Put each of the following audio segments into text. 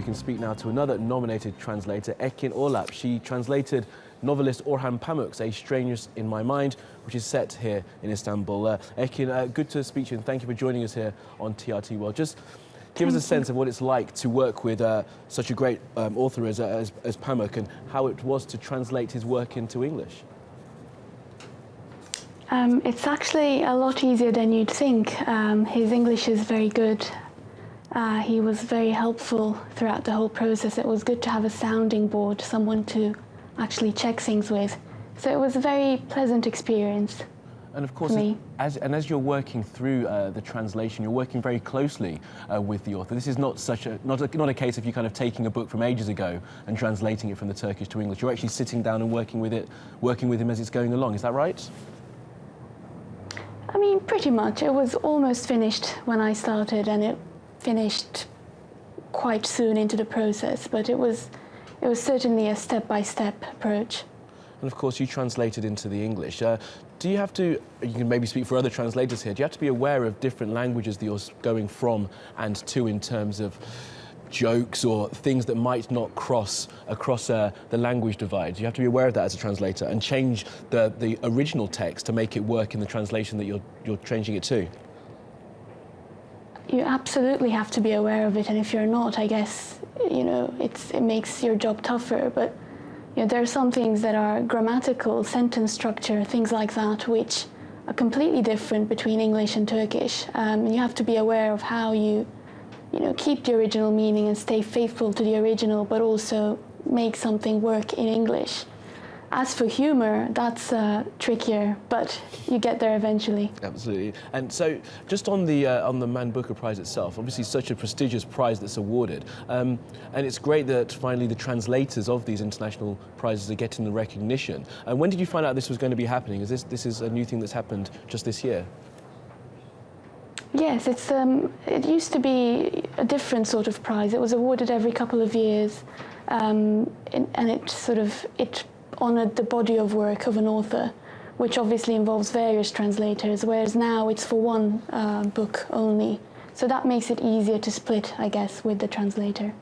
can speak now to another nominated translator, Ekin Oklap. She translated novelist Orhan Pamuk's A Stranger in My Mind, which is set here in Istanbul. Ekin, good to speak to you, and thank you for joining us here on TRT World. Just give us a sense of what it's like to work with such a great author as Pamuk, and how it was to translate his work into English. It's actually a lot easier than you'd think. His English is very good. He was very helpful throughout the whole process. It was good to have a sounding board, someone to actually check things with. So it was a very pleasant experience. And of course, as you're working through the translation, you're working very closely with the author. This is not a case of you kind of taking a book from ages ago and translating it from the Turkish to English. You're actually sitting down and working with him as it's going along. Is that right? I mean, pretty much. It was almost finished when I started, and it finished quite soon into the process. But it was certainly a step-by-step approach. And of course, you translated into the English. Do you have to, you can maybe speak for other translators here, do you have to be aware of different languages that you're going from and to in terms of jokes or things that might not cross across the language divide? Do you have to be aware of that as a translator and change the original text to make it work in the translation that you're changing it to? You absolutely have to be aware of it, and if you're not, I guess, you know, it makes your job tougher. But you know, there are some things that are grammatical, sentence structure, things like that, which are completely different between English and Turkish. And you have to be aware of how you keep the original meaning and stay faithful to the original, but also make something work in English. As for humor, that's trickier, but you get there eventually. Absolutely. And so, just on the Man Booker Prize itself, obviously such a prestigious prize that's awarded, and it's great that finally the translators of these international prizes are getting the recognition. And when did you find out this was going to be happening? Is this is a new thing that's happened just this year? Yes, it used to be a different sort of prize. It was awarded every couple of years, and it honoured the body of work of an author, which obviously involves various translators, whereas now it's for one book only. So that makes it easier to split, I guess, with the translator.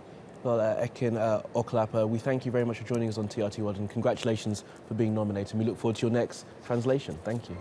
Well, Ekin Oklap, we thank you very much for joining us on TRT World, and congratulations for being nominated. We look forward to your next translation. Thank you.